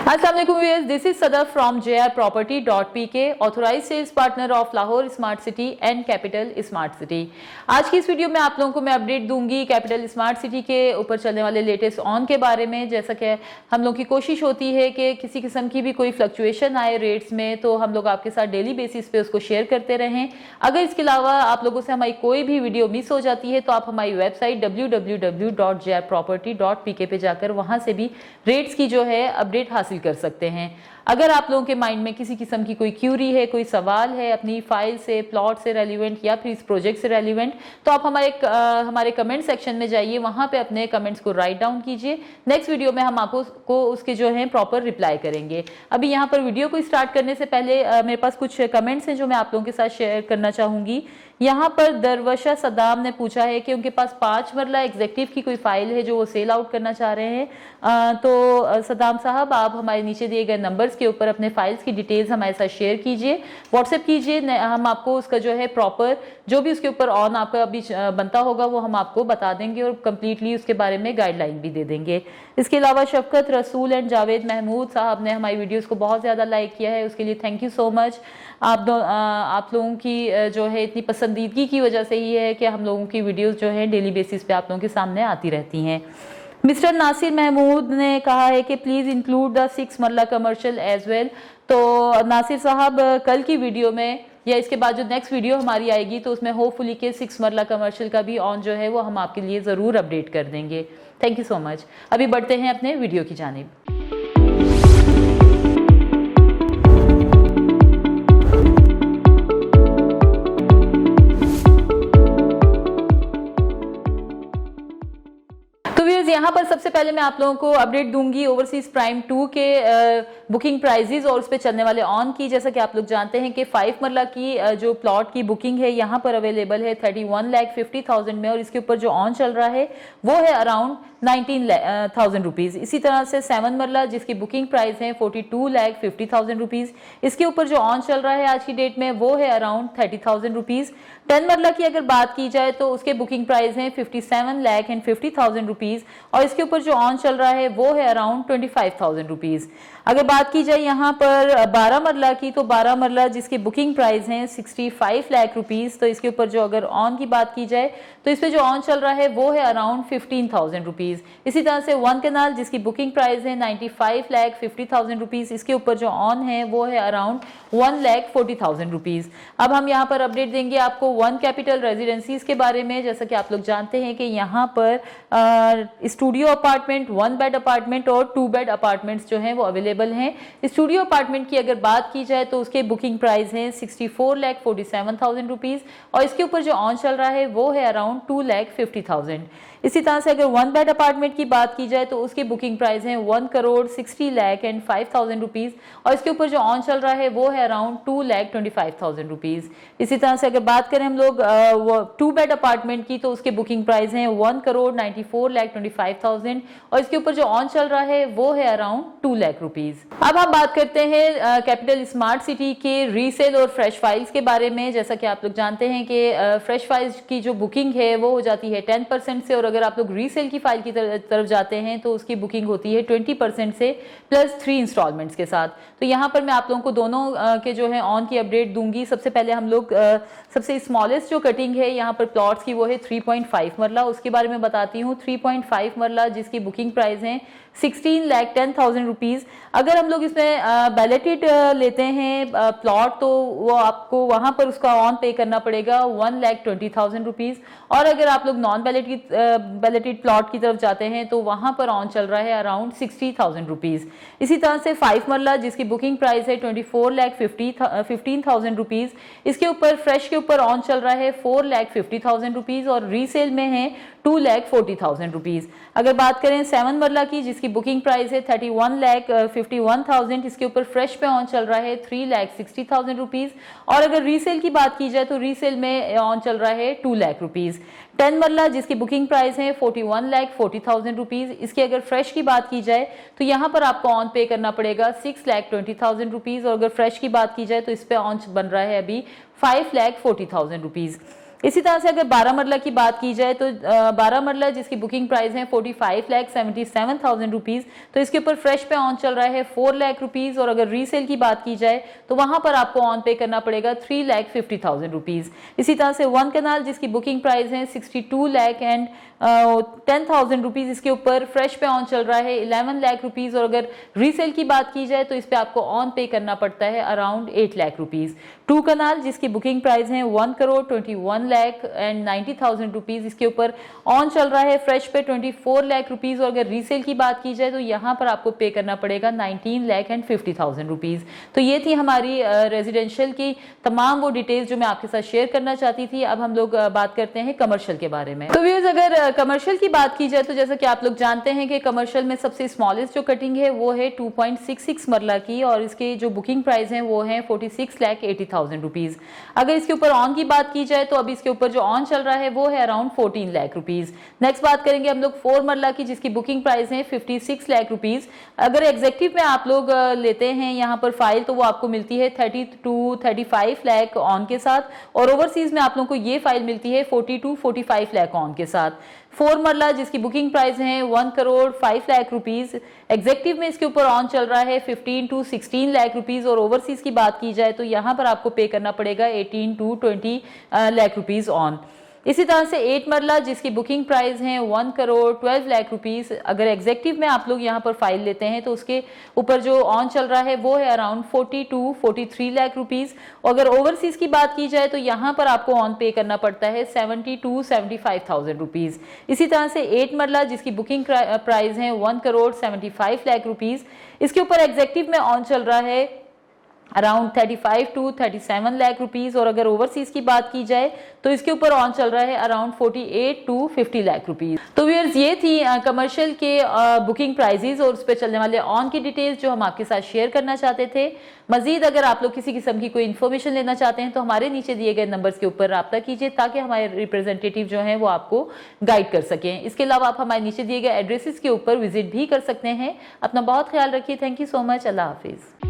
अस्सलाम वालेकुम viewers, this is Sadar from jrproperty.pk, authorise sales partner of Lahore smart city and capital smart city. आज की इस वीडियो में आप लोगों को मैं अपडेट दूंगी कैपिटल स्मार्ट सिटी के ऊपर चलने वाले लेटेस्ट ऑन के बारे में। जैसा कि हम लोग की कोशिश होती है कि किसी किस्म की भी कोई फ्लक्चुएशन आए रेट्स में तो हम लोग आपके साथ डेली बेसिस पे उसको शेयर करते रहें। अगर इसके अलावा आप लोगों से हमारी कोई भी वीडियो मिस हो जाती है तो आप हमारी वेबसाइट www.jrproperty.pk पे जाकर वहां से भी रेट्स की जो है अपडेट हासिल कर सकते हैं। अगर आप लोगों के माइंड में किसी किस्म की कोई क्यूरी है, कोई सवाल है अपनी फाइल से, प्लॉट से रेलिवेंट या फिर इस प्रोजेक्ट से रेलिवेंट, तो आप हमारे कमेंट सेक्शन में जाइए, वहां पे अपने कमेंट्स को राइट डाउन कीजिए। नेक्स्ट वीडियो में हम आपको उसके जो है प्रॉपर रिप्लाई करेंगे। अभी यहाँ पर वीडियो को स्टार्ट करने से पहले मेरे पास कुछ कमेंट्स हैं जो मैं आप लोगों के साथ शेयर करना चाहूंगी। यहाँ पर दरवशा सदाम ने पूछा है कि उनके पास 5 मरला एग्जेक्टिव की कोई फाइल है जो वो सेल आउट करना चाह रहे हैं। तो सदाम साहब, आप हमारे नीचे दिए गए नंबर्स के ऊपर अपने फाइल्स की डिटेल्स हमारे साथ शेयर कीजिए, व्हाट्सएप कीजिए। हम आपको उसका जो है प्रॉपर जो भी उसके ऊपर ऑन आपका अभी बनता होगा वो हम आपको बता देंगे और कंप्लीटली उसके बारे में गाइडलाइन भी दे देंगे। इसके अलावा शफकत रसूल एंड जावेद महमूद साहब ने हमारी वीडियोस को बहुत ज़्यादा लाइक किया है, उसके लिए थैंक यू सो मच। आप लोगों की जो है इतनी पसंदीदगी की वजह से ही है कि हम लोगों की वीडियोस जो है डेली बेसिस पे आप लोगों के सामने आती रहती हैं। मिस्टर नासिर महमूद ने कहा है कि प्लीज़ इंक्लूड द 6 मरला कमर्शियल एज वेल। तो नासिर साहब, कल की वीडियो में या इसके बाद जो नेक्स्ट वीडियो हमारी आएगी तो उसमें होपफुली के 6 मरला कमर्शियल का भी ऑन जो है वो हम आपके लिए ज़रूर अपडेट कर देंगे। Thank you so much. अभी बढ़ते हैं अपने वीडियो की जानिब। यहाँ पर सबसे पहले मैं आप लोगों को अपडेट दूंगी ओवरसीज प्राइम 2 के बुकिंग प्राइजेस और उस पर चलने वाले ऑन की। जैसा कि आप लोग जानते हैं कि 5 मरला की जो प्लॉट की बुकिंग है यहाँ पर अवेलेबल है 31,50,000 में, और इसके ऊपर जो ऑन चल रहा है वो है अराउंड 19,000 रुपीज। इसी तरह से 7 मरला जिसकी बुकिंग प्राइस है 42,50,000 रुपीज, इसके ऊपर जो ऑन चल रहा है आज की डेट में वो है अराउंड 30,000 रुपीज। 10 मरला की अगर बात की जाए तो उसके बुकिंग प्राइस है 57,50,000 रुपीज और इसके ऊपर जो ऑन चल रहा है वो है अराउंड 25,000 रुपीज। अगर बात की जाए यहाँ पर 12 मरला की, तो 12 मरला जिसकी बुकिंग प्राइस है 65 लाख रुपीज, तो इसके ऊपर जो अगर ऑन की बात की जाए तो इस पे जो ऑन चल रहा है वो है अराउंड 15,000 रुपीज। इसी तरह से 1 कनाल जिसकी बुकिंग प्राइस है 95,50,000 रुपीज, इसके ऊपर जो ऑन है वो है अराउंड 1,40,000 रुपीज। अब हम यहाँ पर अपडेट देंगे आपको 1 कैपिटल रेजिडेंसीज के बारे में। जैसा कि आप लोग जानते हैं कि यहाँ पर स्टूडियो अपार्टमेंट, 1 बेड अपार्टमेंट और 2 बेड अपार्टमेंट्स जो हैं वो अवेलेबल हैं। स्टूडियो अपार्टमेंट की अगर बात की जाए तो उसके बुकिंग प्राइस है 64,47,000 रुपीज और इसके ऊपर जो ऑन चल रहा है वो है अराउंड 2,50,000। इसी तरह से अगर 1 बेड अपार्टमेंट की बात की जाए तो उसकी बुकिंग प्राइस है 1,60,05,000 रुपीज और इसके ऊपर जो ऑन चल रहा है वो है अराउंड 2,25,000 रुपीज। इसी तरह से अगर बात करें हम लोग 2 बेड अपार्टमेंट की तो उसके बुकिंग प्राइस है 1,94,25,000 और इसके ऊपर जो ऑन चल रहा है वो है अराउंड 2 लाख रुपीज। अब हम बात करते हैं कैपिटल स्मार्ट सिटी के रीसेल और फ्रेश फाइल्स के बारे में। जैसा कि आप लोग जानते हैं कि फ्रेश फाइल्स की जो बुकिंग है वो हो जाती है 10% से, और अगर आप लोग रीसेल की फाइल की तरफ जाते हैं तो उसकी बुकिंग होती है 20% से प्लस 3 इंस्टॉलमेंट्स के साथ। तो यहाँ पर मैं आप लोगों को दोनों के जो है ऑन की अपडेट दूंगी। सबसे पहले हम लोग सबसे स्मॉलेस्ट जो कटिंग है यहाँ पर प्लॉट्स की वो है 3.5 मरला, उसके बारे में बताती हूँ। 3.5 मरला जिसकी बुकिंग प्राइस है 16,10,000 रुपीज। अगर हम लोग इसमें बैलेटेड लेते हैं प्लॉट तो वो आपको वहां पर उसका ऑन पे करना पड़ेगा 1,20,000 रुपीज, और अगर आप लोग नॉन बैलेटेड प्लॉट की तरफ जाते हैं तो वहां पर ऑन चल रहा है अराउंड 60,000 रुपीज। इसी तरह से 5 मरला जिसकी बुकिंग प्राइस है 24,15,000 रुपीज, इसके ऊपर फ्रेश के ऊपर ऑन चल रहा है 4,50,000 रुपीज और रीसेल में है 2,40,000 रुपीज। अगर बात करें 7 मरला की जिसकी बुकिंग प्राइस है 31,51,000, इसके ऊपर फ्रेश पे ऑन चल रहा है 3,60,000 रुपीज और अगर रीसेल की बात की जाए तो रीसेल में ऑन चल रहा है 2 लाख रुपीज। 10 मरला जिसकी बुकिंग प्राइस है 41,40,000 रुपीज, इसकी अगर फ्रेश की बात की जाए तो यहाँ पर आपको ऑन पे करना पड़ेगा 6,20,000 रुपीज और अगर फ्रेश की बात की जाए तो इस पे ऑन बन रहा है अभी 5,40,000 रुपीज। इसी तरह से अगर 12 मरला की बात की जाए तो 12 मरला जिसकी बुकिंग प्राइस है 45,77,000 रुपीज, तो इसके ऊपर फ्रेश पे ऑन चल रहा है 4 लाख रुपीज, और अगर रीसेल की बात की जाए तो वहां पर आपको ऑन पे करना पड़ेगा 3,50,000 रुपीज। इसी तरह से 1 कनाल जिसकी बुकिंग प्राइस है 62 लाख एंड 10,000 रुपीज, इसके ऊपर फ्रेश पे ऑन चल रहा है 11 लाख रुपीज, और अगर रीसेल की बात की जाए तो इस पे आपको ऑन पे करना पड़ता है अराउंड 8 लाख रुपीज। 2 कनाल जिसकी बुकिंग प्राइस है 1,21 लाख एंड 90,000 रुपीज, इसके ऊपर ऑन चल रहा है फ्रेश पे 24 लाख रुपीज, और अगर रीसेल की बात की जाए तो यहाँ पर आपको पे करना पड़ेगा 19 लाख एंड 50,000 रुपीज। तो ये थी हमारी रेजिडेंशियल की तमाम वो डिटेल्स जो मैं आपके साथ शेयर करना चाहती थी। अब हम लोग बात करते हैं कमर्शियल के बारे में। तो व्यूअर्स, अगर कमर्शियल की बात की जाए तो जैसा कि आप लोग जानते हैं कि कमर्शियल में सबसे स्मॉलेस्ट जो कटिंग है वो है 2.66 मरला की, और इसके जो बुकिंग प्राइस है वो है 46,80,000 रुपीज। अगर इसके ऊपर ऑन की बात की जाए तो अभी इसके ऊपर जो ऑन चल रहा है वो है अराउंड 14 लाख रुपीज। नेक्स्ट बात करेंगे हम लोग 4 मरला की जिसकी बुकिंग प्राइस है 56 लाख रुपीज। अगर एग्जेक्टिव में आप लोग लेते हैं यहाँ पर फाइल तो वो आपको मिलती है 30-35 लाख ऑन के साथ, और ओवरसीज में आप लोगों को ये फाइल मिलती है 40-45 लाख ऑन के साथ। 4 मरला जिसकी बुकिंग प्राइस है 1,05 लाख रुपीज, एग्जेक्टिव में इसके ऊपर ऑन चल रहा है 15-16 लाख रुपीज, और ओवरसीज की बात की जाए तो यहाँ पर आपको पे करना पड़ेगा 18-20 लाख रुपीज ऑन। इसी तरह से 8 मरला जिसकी बुकिंग प्राइस है 1,12 लाख रुपीज, अगर एग्जेक्टिव में आप लोग यहाँ पर फाइल लेते हैं तो उसके ऊपर जो ऑन चल रहा है वो है अराउंड 40-43 लाख रुपीज, और अगर ओवरसीज की बात की जाए तो यहाँ पर आपको ऑन पे करना पड़ता है 70-75,000 रुपीज। इसी तरह से 8 मरला जिसकी बुकिंग प्राइस है 1,75 लाख रुपीज, इसके ऊपर एग्जेक्टिव में ऑन चल रहा है अराउंड 35-37 लाख रुपीज, और अगर ओवरसीज की बात की जाए तो इसके ऊपर ऑन चल रहा है अराउंड 48-50 लाख रुपीज। तो व्यूअर्स, ये थी कमर्शियल के बुकिंग प्राइजेस और उस पर चलने वाले ऑन की डिटेल्स जो हम आपके साथ शेयर करना चाहते थे। मजीद अगर आप लोग किसी किस्म की कोई इन्फॉर्मेशन लेना चाहते हैं तो हमारे नीचे दिए गए नंबर्स के ऊपर रब्ता कीजिए ताकि हमारे रिप्रेजेंटेटिव जो हैं वो आपको गाइड कर सकें। इसके अलावा आप हमारे नीचे दिए गए एड्रेसेस के ऊपर विजिट भी कर सकते हैं। अपना बहुत ख्याल रखिए। Thank you so much. Allah Hafiz.